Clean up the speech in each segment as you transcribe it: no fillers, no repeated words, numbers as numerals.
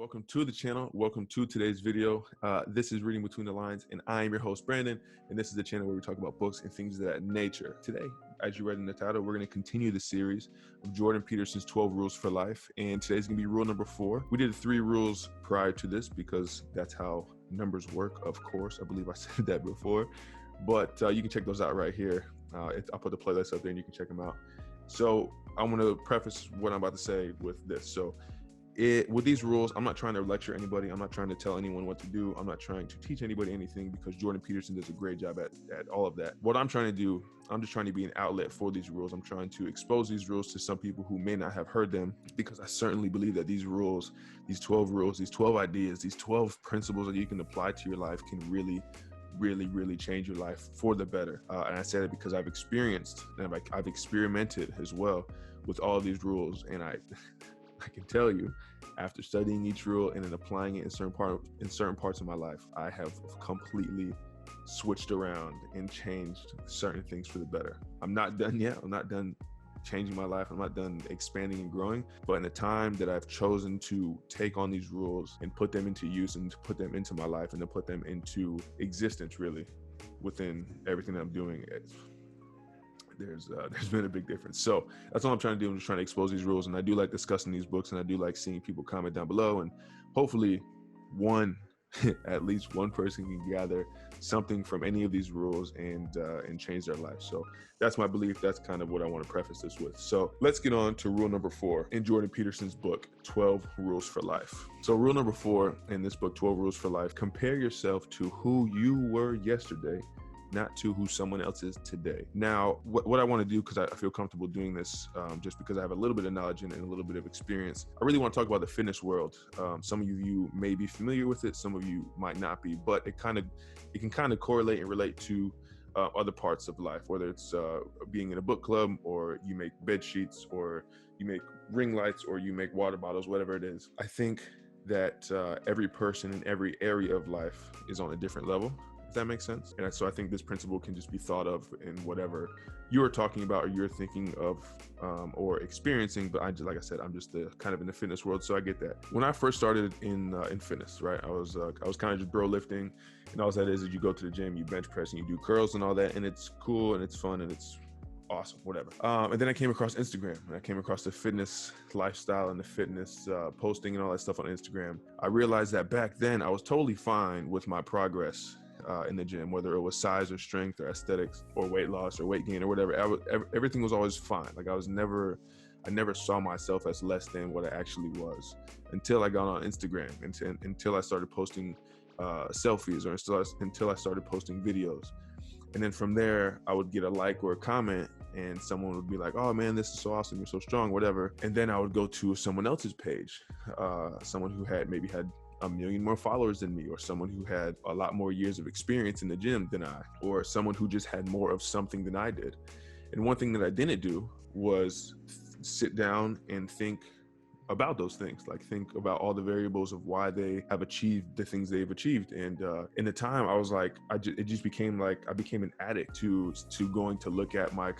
Welcome to the channel. Welcome to today's video. This is Reading Between the Lines, and I am your host, Brandon, and this is the channel where we talk about books and things of that nature. Today, as you read in the title, we're going to continue the series of Jordan Peterson's 12 Rules for Life, and today's going to be rule number 4. We did 3 rules prior to this because that's how numbers work, of course. I believe I said that before, but you can check those out right here. I'll put the playlist up there and you can check them out. So I'm going to preface what I'm about to say with this. So with these rules, I'm not trying to lecture anybody. I'm not trying to tell anyone what to do. I'm not trying to teach anybody anything because Jordan Peterson does a great job at all of that. What I'm trying to do, I'm just trying to be an outlet for these rules. I'm trying to expose these rules to some people who may not have heard them, because I certainly believe that these rules, these 12 rules, these 12 ideas, these 12 principles that you can apply to your life can really change your life for the better. And I say that because I've experienced and I've experimented as well with all of these rules, and I can tell you, after studying each rule and then applying it in certain parts of my life, I have completely switched around and changed certain things for the better. I'm not done yet. I'm not done changing my life. I'm not done expanding and growing. But in the time that I've chosen to take on these rules and put them into use and to put them into my life and to put them into existence, really, within everything that I'm doing, there's been a big difference. So that's all I'm trying to do. I'm just trying to expose these rules, and I do like discussing these books, and I do like seeing people comment down below, and hopefully at least one person can gather something from any of these rules and change their life. So that's my belief. That's kind of what I want to preface this with. So let's get on to rule number 4 in Jordan Peterson's book, 12 Rules for Life. So rule number 4 in this book, 12 Rules for Life: compare yourself to who you were yesterday, not to who someone else is today. Now, what I want to do, because I feel comfortable doing this, just because I have a little bit of knowledge and a little bit of experience, I really want to talk about the fitness world. Some of you may be familiar with it, some of you might not be, but it can kind of correlate and relate to other parts of life, whether it's being in a book club, or you make bed sheets, or you make ring lights, or you make water bottles, whatever it is. I think that every person in every area of life is on a different level. Does that make sense? And so I think this principle can just be thought of in whatever you're talking about or you're thinking of or experiencing. But like I said, I'm just kind of in the fitness world, so I get that. When I first started in fitness, right, I was kind of just bro lifting, and all that is you go to the gym, you bench press, and you do curls and all that, and it's cool and it's fun and it's awesome, whatever. And then I came across Instagram, and I came across the fitness lifestyle and the fitness posting and all that stuff on Instagram. I realized that back then I was totally fine with my progress in the gym, whether it was size or strength or aesthetics or weight loss or weight gain or whatever. Everything was always fine. Like I never saw myself as less than what I actually was, until I got on Instagram, until I started posting selfies, or until I started posting videos. And then from there, I would get a like or a comment, and someone would be like, "Oh man, this is so awesome, you're so strong," whatever. And then I would go to someone else's page, someone who had 1 million more followers than me, or someone who had a lot more years of experience in the gym than I, or someone who just had more of something than I did. And one thing that I didn't do was sit down and think about those things, like think about all the variables of why they have achieved the things they've achieved. And in the time, I was like, it just became like I became an addict to going to look at my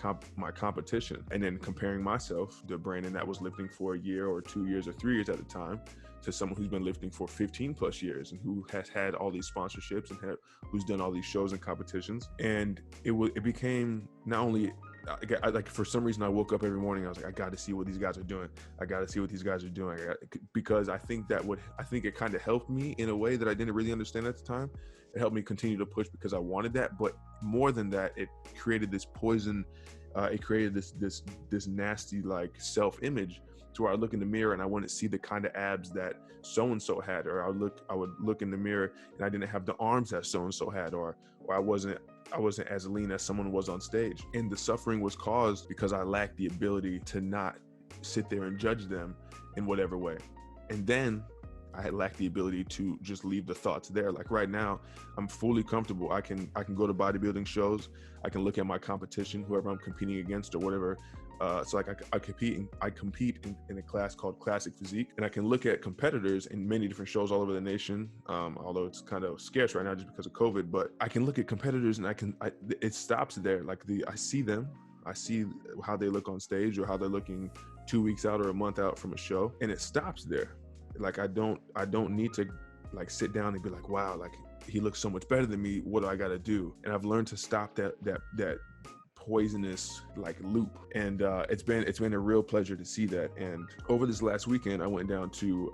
competition, and then comparing myself, the Brandon that was lifting for a year or 2 years or 3 years at the time, to someone who's been lifting for 15 plus years and who has had all these sponsorships and who's done all these shows and competitions. And it became not only like, for some reason I woke up every morning, I was like, I got to see what these guys are doing. I got to see what these guys are doing. Because I think it kind of helped me in a way that I didn't really understand at the time. It helped me continue to push because I wanted that. But more than that, it created this poison. It created this nasty like self-image, to where I look in the mirror and I wouldn't see the kind of abs that so-and-so had, or I would look in the mirror and I didn't have the arms that so-and-so had, or I wasn't as lean as someone was on stage. And the suffering was caused because I lacked the ability to not sit there and judge them in whatever way. And then I had lacked the ability to just leave the thoughts there. Like right now, I'm fully comfortable. I can go to bodybuilding shows. I can look at my competition, whoever I'm competing against or whatever. So like I compete in a class called Classic Physique, and I can look at competitors in many different shows all over the nation. Although it's kind of scarce right now just because of COVID, but I can look at competitors and it stops there. Like I see them, I see how they look on stage or how they're looking 2 weeks out or a month out from a show, and it stops there. Like, I don't need to like sit down and be like, wow, like he looks so much better than me. What do I got to do? And I've learned to stop that poisonous like loop, and it's been a real pleasure to see that. And over this last weekend, I went down to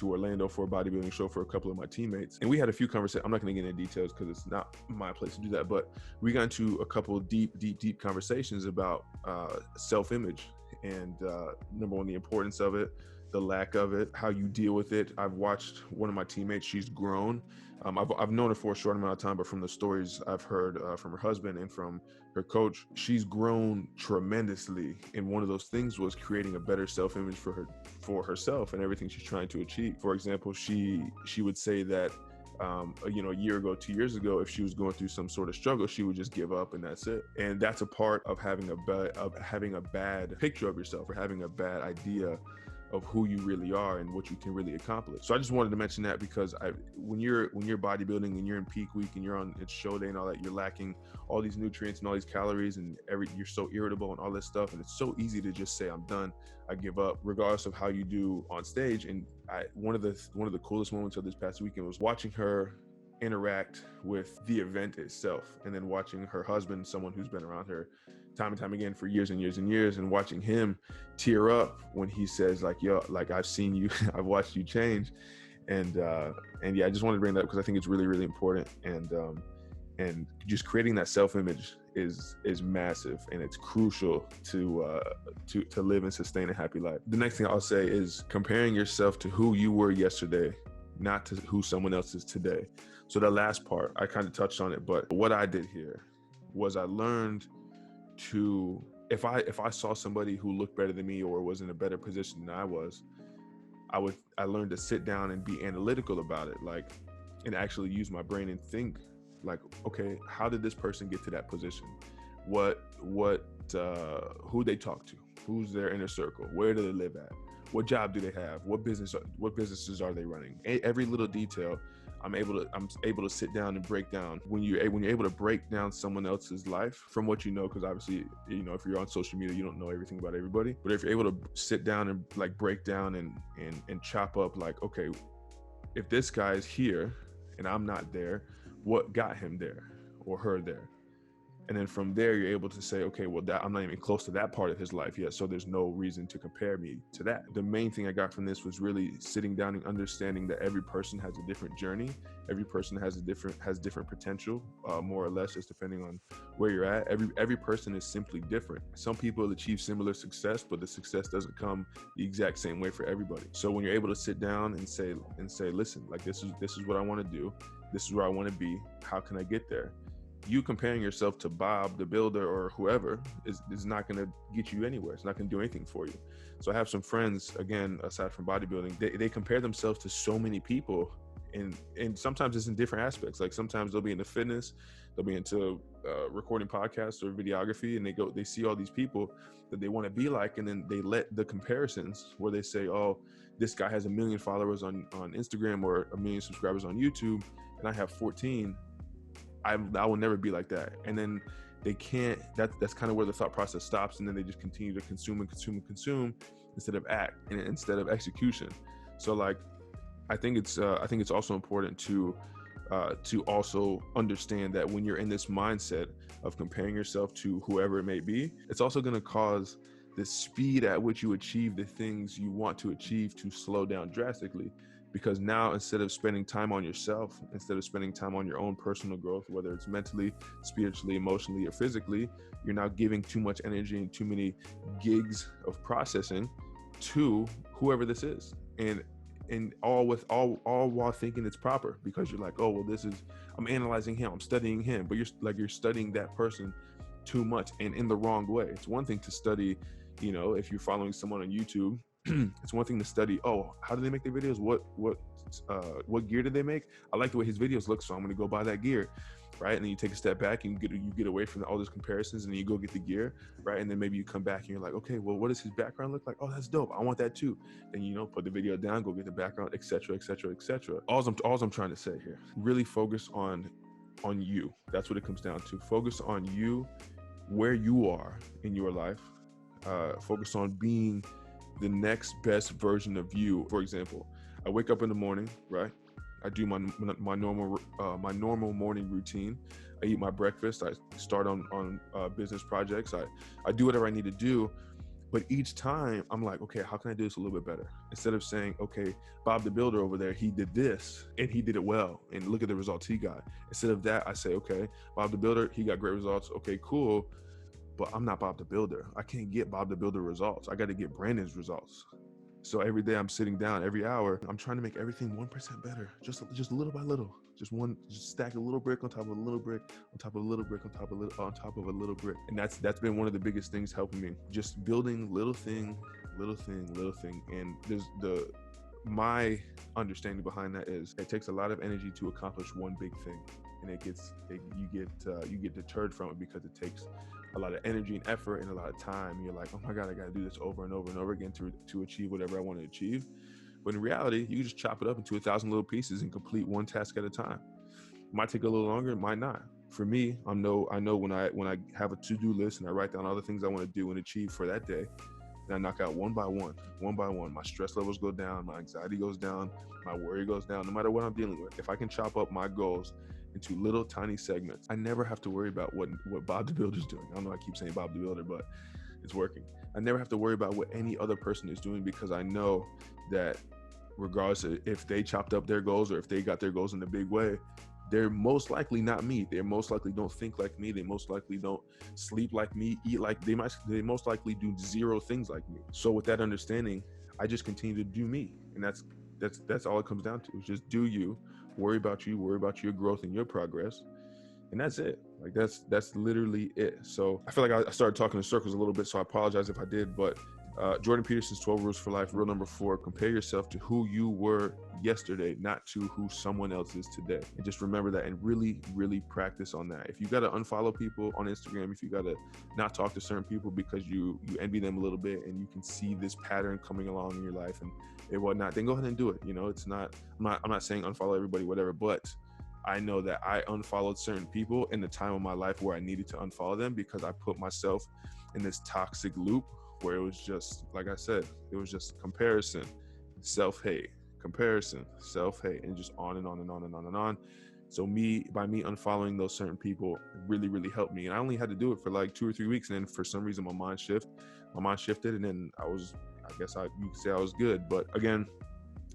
Orlando for a bodybuilding show for a couple of my teammates, and we had a few conversations. I'm not going to get into details because it's not my place to do that, but we got into a couple of deep conversations about self-image, and number one, the importance of it, the lack of it, how you deal with it. I've watched one of my teammates, she's grown. I've known her for a short amount of time, but from the stories I've heard from her husband and from her coach, she's grown tremendously. And one of those things was creating a better self-image for herself and everything she's trying to achieve. For example, she would say that a year ago, 2 years ago, if she was going through some sort of struggle, she would just give up and that's it. And that's a part of having a bad picture of yourself, or having a bad idea of who you really are and what you can really accomplish. So I just wanted to mention that, because when you're bodybuilding and you're in peak week and you're on it's show day and all that, you're lacking all these nutrients and all these calories, and you're so irritable and all this stuff, and it's so easy to just say, I'm done, I give up, regardless of how you do on stage. And one of the coolest moments of this past weekend was watching her interact with the event itself, and then watching her husband, someone who's been around her time and time again for years and years and years, and watching him tear up when he says like, yo, like, I've seen you, I've watched you change. And yeah, I just wanted to bring that up because I think it's really, really important. And just creating that self-image is massive, and it's crucial to live and sustain a happy life. The next thing I'll say is comparing yourself to who you were yesterday, not to who someone else is today. So the last part, I kind of touched on it, but what I did here was I learned to, if I saw somebody who looked better than me or was in a better position than I was, I learned to sit down and be analytical about it, like, and actually use my brain and think like, okay, how did this person get to that position? Who they talk to, who's their inner circle, where do they live at, what job do they have, what businesses are they running? Every little detail I'm able to sit down and break down. When you're able to break down someone else's life from what you know, because obviously, if you're on social media, you don't know everything about everybody. But if you're able to sit down and like break down and chop up, like, okay, if this guy is here and I'm not there, what got him there or her there? And then from there, you're able to say, okay, well, I'm not even close to that part of his life yet, so there's no reason to compare me to that. The main thing I got from this was really sitting down and understanding that every person has a different journey. Every person has different potential, more or less, just depending on where you're at. Every person is simply different. Some people achieve similar success, but the success doesn't come the exact same way for everybody. So when you're able to sit down and say, listen, like, this is what I want to do. This is where I want to be. How can I get there? You comparing yourself to Bob, the builder, or whoever is not going to get you anywhere. It's not going to do anything for you. So I have some friends, again, aside from bodybuilding, they compare themselves to so many people, and sometimes it's in different aspects. Like, sometimes they'll be into fitness, they'll be into recording podcasts or videography, and they see all these people that they want to be like, and then they let the comparisons where they say, oh, this guy has 1 million followers on Instagram or 1 million subscribers on YouTube, and I have 14. I will never be like that. And then they can't, that's kind of where the thought process stops. And then they just continue to consume instead of act and instead of execution. So like, I think it's also important to also understand that when you're in this mindset of comparing yourself to whoever it may be, it's also going to cause the speed at which you achieve the things you want to achieve to slow down drastically. Because now, instead of spending time on yourself, instead of spending time on your own personal growth, whether it's mentally, spiritually, emotionally, or physically, you're now giving too much energy and too many gigs of processing to whoever this is, and all while thinking it's proper, because you're like, oh, well, I'm analyzing him, I'm studying him, but you're studying that person too much and in the wrong way. It's one thing to study, if you're following someone on YouTube. It's one thing to study, oh, how do they make their videos? What gear do they make? I like the way his videos look, so I'm going to go buy that gear, right? And then you take a step back and you get away from all those comparisons, and then you go get the gear, right? And then maybe you come back and you're like, okay, well, what does his background look like? Oh, that's dope. I want that too. Then, put the video down, go get the background, etc., etc., etc. All I'm trying to say here, really focus on you. That's what it comes down to. Focus on you, where you are in your life. Focus on being the next best version of you. For example, I wake up in the morning, right? I do my normal morning routine. I eat my breakfast. I start on business projects. I do whatever I need to do. But each time I'm like, okay, how can I do this a little bit better? Instead of saying, okay, Bob the Builder over there, he did this and he did it well, and look at the results he got. Instead of that, I say, okay, Bob the Builder, he got great results. Okay, cool. But I'm not Bob the Builder. I can't get Bob the Builder results. I got to get Brandon's results. So every day I'm sitting down, every hour, I'm trying to make everything 1% better, just little by little. Just stack a little brick on top of a little brick, on top of a little brick, on top of a little brick. And that's been one of the biggest things helping me. Just building little thing. And my understanding behind that is it takes a lot of energy to accomplish one big thing. And you get deterred from it because it takes a lot of energy and effort and a lot of time. And you're like, oh my God, I got to do this over and over and over again to achieve whatever I want to achieve. But in reality, you can just chop it up into 1,000 little pieces and complete one task at a time. It might take a little longer, it might not. For me, I know when I have a to-do list and I write down all the things I want to do and achieve for that day, and I knock out one by one. My stress levels go down, my anxiety goes down, my worry goes down, no matter what I'm dealing with. If I can chop up my goals into little tiny segments, I never have to worry about what Bob the Builder's doing. I don't know, I keep saying Bob the Builder, but it's working. I never have to worry about what any other person is doing, because I know that regardless of if they chopped up their goals or if they got their goals in a big way, they're most likely not me. They most likely don't think like me. They most likely don't sleep like me, eat like they most likely do zero things like me. So with that understanding, I just continue to do me. And that's all it comes down to. Is just do you, worry about your growth and your progress. And that's it. Like that's literally it. So I feel like I started talking in circles a little bit, so I apologize if I did, but Jordan Peterson's 12 Rules for Life, rule number 4, compare yourself to who you were yesterday, not to who someone else is today. And just remember that and really, really practice on that. If you got to unfollow people on Instagram, if you got to not talk to certain people because you envy them a little bit and you can see this pattern coming along in your life and whatnot, then go ahead and do it. You know, I'm not saying unfollow everybody, whatever, but I know that I unfollowed certain people in the time of my life where I needed to unfollow them because I put myself in this toxic loop where it was just, like I said, it was just comparison, self-hate, and just on and on and on and on and on. So by me unfollowing those certain people really, really helped me. And I only had to do it for like 2 or 3 weeks. And then for some reason, my mind shifted. And then you could say I was good. But again,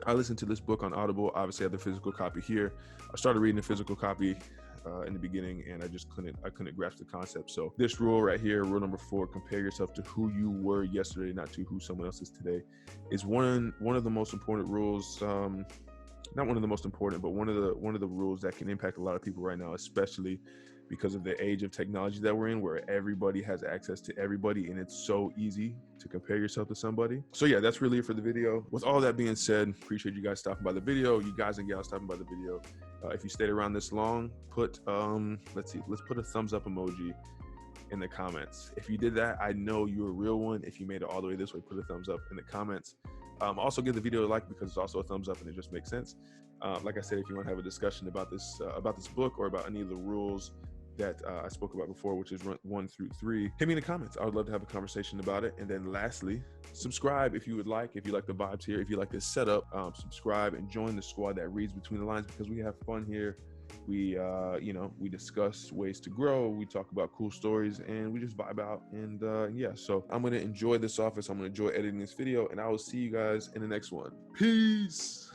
I listened to this book on Audible. Obviously I have the physical copy here. I started reading the physical copy in the beginning, and I couldn't grasp the concept. So this rule right here, rule number 4, compare yourself to who you were yesterday, not to who someone else is today, is one of the most important rules. Not one of the most important, but one of the rules that can impact a lot of people right now, especially because of the age of technology that we're in, where everybody has access to everybody and it's so easy to compare yourself to somebody. So yeah, that's really it for the video. With all that being said, appreciate you guys stopping by the video, you guys and gals stopping by the video. If you stayed around this long, let's put a thumbs up emoji in the comments. If you did that, I know you're a real one. If you made it all the way this way, put a thumbs up in the comments. Also give the video a like, because it's also a thumbs up and it just makes sense. Like I said, if you want to have a discussion about this book or about any of the rules that I spoke about before, which is 1 through 3, hit me in the comments. I would love to have a conversation about it. And then lastly, subscribe if you would like. If you like the vibes here, if you like this setup, subscribe and join the squad that reads between the lines, because we have fun here. We discuss ways to grow. We talk about cool stories and we just vibe out. And yeah, so I'm going to enjoy this office. I'm going to enjoy editing this video, and I will see you guys in the next one. Peace.